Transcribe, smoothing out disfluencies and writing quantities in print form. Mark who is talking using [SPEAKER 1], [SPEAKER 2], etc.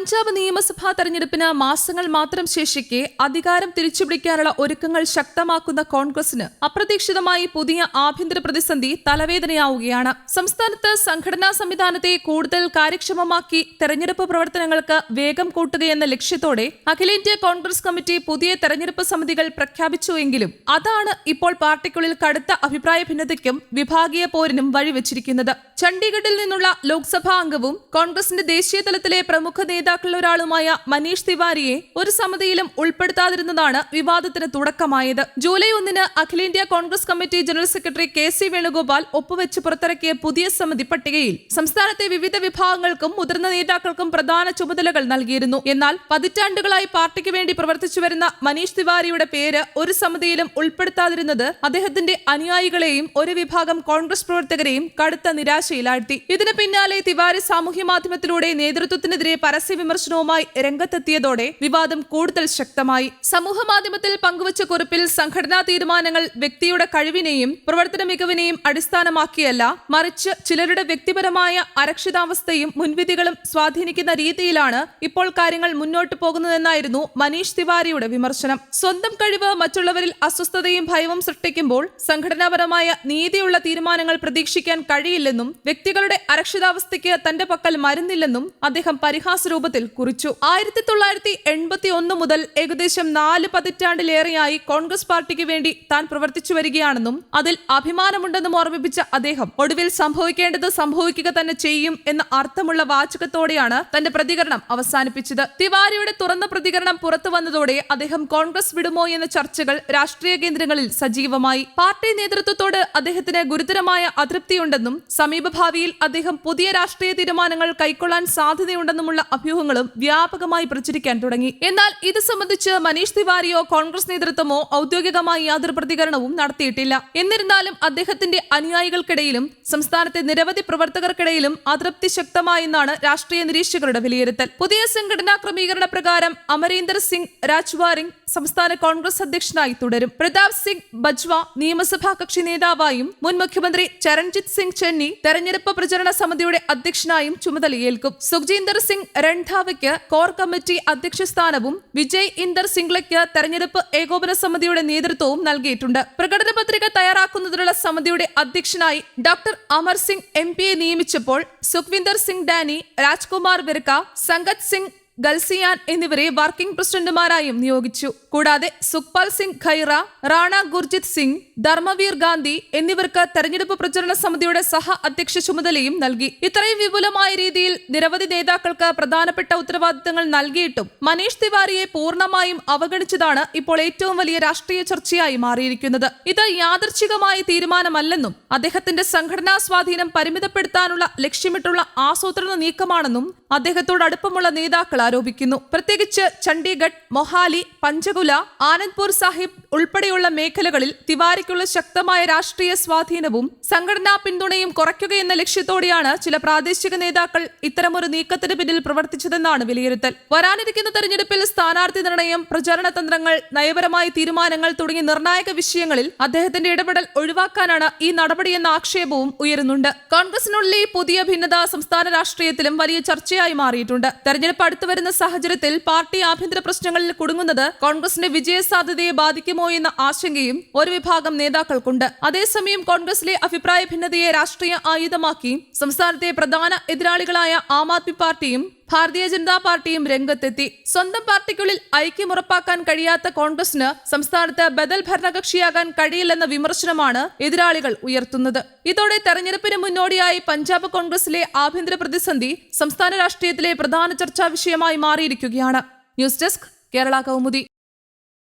[SPEAKER 1] പഞ്ചാബ് നിയമസഭാ തെരഞ്ഞെടുപ്പിന് മാസങ്ങൾ മാത്രം ശേഷിക്കെ അധികാരം തിരിച്ചുപിടിക്കാനുള്ള ഒരുക്കങ്ങൾ ശക്തമാക്കുന്ന കോൺഗ്രസിന് അപ്രതീക്ഷിതമായി പുതിയ ആഭ്യന്തര പ്രതിസന്ധി തലവേദനയാവുകയാണ്. സംസ്ഥാനത്ത് സംഘടനാ സംവിധാനത്തെ കൂടുതൽ കാര്യക്ഷമമാക്കി തെരഞ്ഞെടുപ്പ് പ്രവർത്തനങ്ങൾക്ക് വേഗം കൂട്ടുകയെന്ന ലക്ഷ്യത്തോടെ അഖിലേന്ത്യാ കോൺഗ്രസ് കമ്മിറ്റി പുതിയ തെരഞ്ഞെടുപ്പ് സമിതികൾ പ്രഖ്യാപിച്ചുവെങ്കിലും അതാണ് ഇപ്പോൾ പാർട്ടിക്കുള്ളിൽ കടുത്ത അഭിപ്രായ ഭിന്നതയ്ക്കും വിഭാഗീയ പോരിനും വഴിവെച്ചിരിക്കുന്നത്. ചണ്ഡീഗഡിൽ നിന്നുള്ള ലോക്സഭാ അംഗവും കോൺഗ്രസിന്റെ ദേശീയ തലത്തിലെ പ്രമുഖ നേതാക്കളിലൊരാളുമായ മനീഷ് തിവാരിയെ ഒരു സമിതിയിലും ഉൾപ്പെടുത്താതിരുന്നതാണ് വിവാദത്തിന് തുടക്കമായത്. ജൂലൈ 1 അഖിലേന്ത്യാ Congress committee general secretary KC Venugopal ഒപ്പുവെച്ച് പുറത്തിറക്കിയ പുതിയ സമിതി പട്ടികയിൽ സംസ്ഥാനത്തെ വിവിധ വിഭാഗങ്ങൾക്കും മുതിർന്ന നേതാക്കൾക്കും പ്രധാന ചുമതലകൾ നൽകിയിരുന്നു. എന്നാൽ പതിറ്റാണ്ടുകളായി പാർട്ടിക്ക് വേണ്ടി പ്രവർത്തിച്ചുവരുന്ന മനീഷ് തിവാരിയുടെ പേര് ഒരു സമിതിയിലും ഉൾപ്പെടുത്താതിരുന്നത് അദ്ദേഹത്തിന്റെ അനുയായികളെയും ഒരു വിഭാഗം കോൺഗ്രസ് പ്രവർത്തകരെയും കടുത്ത നിരാശയിലാഴ്ത്തി. ഇതിന് പിന്നാലെ തിവാരി സാമൂഹ്യ മാധ്യമത്തിലൂടെ നേതൃത്വത്തിനെതിരെ പരസ്യ വിമർശനവുമായി രംഗത്തെത്തിയതോടെ വിവാദം കൂടുതൽ ശക്തമായി. സമൂഹ മാധ്യമത്തിൽ പങ്കുവച്ച കുറിപ്പിൽ സംഘടനാ തീരുമാനങ്ങൾ വ്യക്തിയുടെ കഴിവിനെയും പ്രവർത്തന മികവിനെയും അടിസ്ഥാനമാക്കിയല്ല, മറിച്ച് ചിലരുടെ വ്യക്തിപരമായ അരക്ഷിതാവസ്ഥയും മുൻവിധികളും സ്വാധീനിക്കുന്ന രീതിയിലാണ് ഇപ്പോൾ കാര്യങ്ങൾ മുന്നോട്ടു പോകുന്നതെന്നായിരുന്നു മനീഷ് തിവാരിയുടെ വിമർശനം. സ്വന്തം കഴിവ് മറ്റുള്ളവരിൽ അസ്വസ്ഥതയും ഭയവും സൃഷ്ടിക്കുമ്പോൾ സംഘടനാപരമായ നീതിയുള്ള തീരുമാനങ്ങൾ പ്രതീക്ഷിക്കാൻ കഴിയില്ലെന്നും വ്യക്തികളുടെ അരക്ഷിതാവസ്ഥയ്ക്ക് തന്റെ പക്കൽ മരുന്നില്ലെന്നും അദ്ദേഹം പരിഹാസരൂപത്തിൽ കുറിച്ചു. 1981 മുതൽ ഏകദേശം 4 പതിറ്റാണ്ടിലേറെയായി കോൺഗ്രസ് പാർട്ടിക്ക് വേണ്ടി താൻ പ്രവർത്തിച്ചു വരികയാണെന്നും അതിൽ അഭിമാനമുണ്ടെന്നും ഓർമ്മിപ്പിച്ച അദ്ദേഹം ഒടുവിൽ സംഭവിക്കേണ്ടത് സംഭവിക്കുക തന്നെ ചെയ്യും എന്ന അർത്ഥമുള്ള വാചകത്തോടെയാണ് തന്റെ പ്രതികരണം അവസാനിപ്പിച്ചത്. തിവാരിയുടെ തുറന്ന പ്രതികരണം പുറത്തു വന്നതോടെ അദ്ദേഹം കോൺഗ്രസ് വിടുമോ എന്ന ചർച്ചകൾ രാഷ്ട്രീയ കേന്ദ്രങ്ങളിൽ സജീവമായി. പാർട്ടി നേതൃത്വത്തോട് അദ്ദേഹത്തിന് ഗുരുതരമായ അതൃപ്തിയുണ്ടെന്നും സമീപഭാവിയിൽ അദ്ദേഹം പുതിയ രാഷ്ട്രീയ തീരുമാനങ്ങൾ കൈക്കൊള്ളാൻ സാധ്യതയുണ്ടെന്നുമുള്ള അഭ്യൂഹങ്ങളും വ്യാപകമായി പ്രചരിക്കാൻ തുടങ്ങി. എന്നാൽ ഇത് സംബന്ധിച്ച് മനീഷ് തിവാരിയോ കോൺഗ്രസ് നേതൃത്വമോ ഔദ്യോഗികമായി യാതൊരു പ്രതികരണവും നടത്തിയിട്ടില്ല. എന്നിരുന്നാലും അദ്ദേഹത്തിന്റെ അനുയായികൾക്കിടയിലും സംസ്ഥാനത്തെ നിരവധി പ്രവർത്തകർക്കിടയിലും അതൃപ്തി ശക്തമായെന്നാണ് രാഷ്ട്രീയ നിരീക്ഷകരുടെ വിലയിരുത്തൽ. പുതിയ സംഘടനാ ക്രമീകരണ പ്രകാരം അമരീന്ദർ സിംഗ് രാജ്വാരിംഗ് സംസ്ഥാന കോൺഗ്രസ് അധ്യക്ഷനായി തുടരും. പ്രതാപ് സിംഗ് ബജ്വ നിയമസഭാ കക്ഷി നേതാവായും മുൻ മുഖ്യമന്ത്രി ചരൺജിത് സിംഗ് ചെന്നി തെരഞ്ഞെടുപ്പ് പ്രചരണ സമിതിയുടെ അധ്യക്ഷനായും ചുമതലയേൽക്കും. സുഖ്ജീന്ദർ സിംഗ് രൺധാവയ്ക്ക് കോർ കമ്മിറ്റി അധ്യക്ഷ സ്ഥാനവും വിജയ് ഇന്ദർ സിംഗ്ലയ്ക്ക് തെരഞ്ഞെടുപ്പ് ഏകോപന സമിതിയുടെ നേതൃത്വവും നൽകിയിട്ടുണ്ട്. പ്രകടന പത്രിക തയ്യാറാക്കുന്നതിനുള്ള സമിതിയുടെ അധ്യക്ഷനായി ഡോക്ടർ അമർ സിംഗ് MP നിയമിച്ചപ്പോൾ സുഖ്വിന്ദർ സിംഗ് ഡാനി, രാജ്കുമാർ വിർക്ക, സംഗത് സിംഗ് ഗൽസിയാൻ എന്നിവരെ വർക്കിംഗ് പ്രസിഡന്റുമാരായും നിയോഗിച്ചു. കൂടാതെ സുഖ്പാൽ സിംഗ് ഖൈറ, റാണ ഗുർജിത് സിംഗ്, ധർമ്മവീർ ഗാന്ധി എന്നിവർക്ക് തെരഞ്ഞെടുപ്പ് പ്രചരണ സമിതിയുടെ സഹ അധ്യക്ഷ ചുമതലയും നൽകി. ഇത്രയും വിപുലമായ രീതിയിൽ നിരവധി നേതാക്കൾക്ക് പ്രധാനപ്പെട്ട ഉത്തരവാദിത്തങ്ങൾ നൽകിയിട്ടും മനീഷ് തിവാരിയെ പൂർണ്ണമായും അവഗണിച്ചതാണ് ഇപ്പോൾ ഏറ്റവും വലിയ രാഷ്ട്രീയ ചർച്ചയായി മാറിയിരിക്കുന്നത്. ഇത് യാദൃച്ഛികമായ തീരുമാനമല്ലെന്നും അദ്ദേഹത്തിന്റെ സംഘടനാ സ്വാധീനം പരിമിതപ്പെടുത്താനുള്ള ലക്ഷ്യമിട്ടുള്ള ആസൂത്രണ നീക്കമാണെന്നും അദ്ദേഹത്തോട് അടുപ്പമുള്ള നേതാക്കൾ ആരോപിക്കുന്നു. പ്രത്യേകിച്ച് ചണ്ഡീഗഡ്, മൊഹാലി, പഞ്ചകുല, ആനന്ദ്പൂർ സാഹിബ് ഉൾപ്പെടെയുള്ള മേഖലകളിൽ തിവാരിക്കുള്ള ശക്തമായ രാഷ്ട്രീയ സ്വാധീനവും സംഘടനാ പിന്തുണയും കുറയ്ക്കുകയെന്ന ലക്ഷ്യത്തോടെയാണ് ചില പ്രാദേശിക നേതാക്കൾ ഇത്തരമൊരു നീക്കത്തിന് പിന്നിൽ പ്രവർത്തിച്ചതെന്നാണ് വിലയിരുത്തൽ. വരാനിരിക്കുന്ന തെരഞ്ഞെടുപ്പിൽ സ്ഥാനാർത്ഥി നിർണയം, പ്രചരണ തന്ത്രങ്ങൾ, നയപരമായ തീരുമാനങ്ങൾ തുടങ്ങിയ നിർണായക വിഷയങ്ങളിൽ അദ്ദേഹത്തിന്റെ ഇടപെടൽ ഒഴിവാക്കാനാണ് ഈ നടപടിയെന്ന ആക്ഷേപവും ഉയരുന്നുണ്ട്. കോൺഗ്രസിനുള്ളിലെ പുതിയ ഭിന്നത സംസ്ഥാന രാഷ്ട്രീയത്തിലും വലിയ ചർച്ചയായി മാറിയിട്ടുണ്ട്. തെരഞ്ഞെടുപ്പ് അടുത്തു വരുന്ന സാഹചര്യത്തിൽ പാർട്ടി ആഭ്യന്തര പ്രശ്നങ്ങളിൽ കുടുങ്ങുന്നത് കോൺഗ്രസിന്റെ വിജയ സാധ്യതയെ ബാധിക്കുമോ എന്ന ആശങ്കയും ഒരു വിഭാഗം നേതാക്കൾക്കുണ്ട്. അതേസമയം കോൺഗ്രസിലെ അഭിപ്രായ ഭിന്നതയെ രാഷ്ട്രീയ ആയുധമാക്കി സംസ്ഥാനത്തെ പ്രധാന എതിരാളികളായ ആം ആദ്മി പാർട്ടിയും ഭാരതീയ ജനതാ പാർട്ടിയും രംഗത്തെത്തി. സ്വന്തം പാർട്ടിക്കുള്ളിൽ ഐക്യം ഉറപ്പാക്കാൻ കഴിയാത്ത കോൺഗ്രസിന് സംസ്ഥാനത്ത് ബദൽ ഭരണകക്ഷിയാകാൻ കഴിയില്ലെന്ന വിമർശനമാണ് എതിരാളികൾ ഉയർത്തുന്നത്. ഇതോടെ തെരഞ്ഞെടുപ്പിന് മുന്നോടിയായി പഞ്ചാബ് കോൺഗ്രസിലെ ആഭ്യന്തര പ്രതിസന്ധി സംസ്ഥാന രാഷ്ട്രീയത്തിലെ പ്രധാന ചർച്ചാ വിഷയമായി മാറിയിരിക്കുകയാണ്. News desk, Kerala Kaumudi.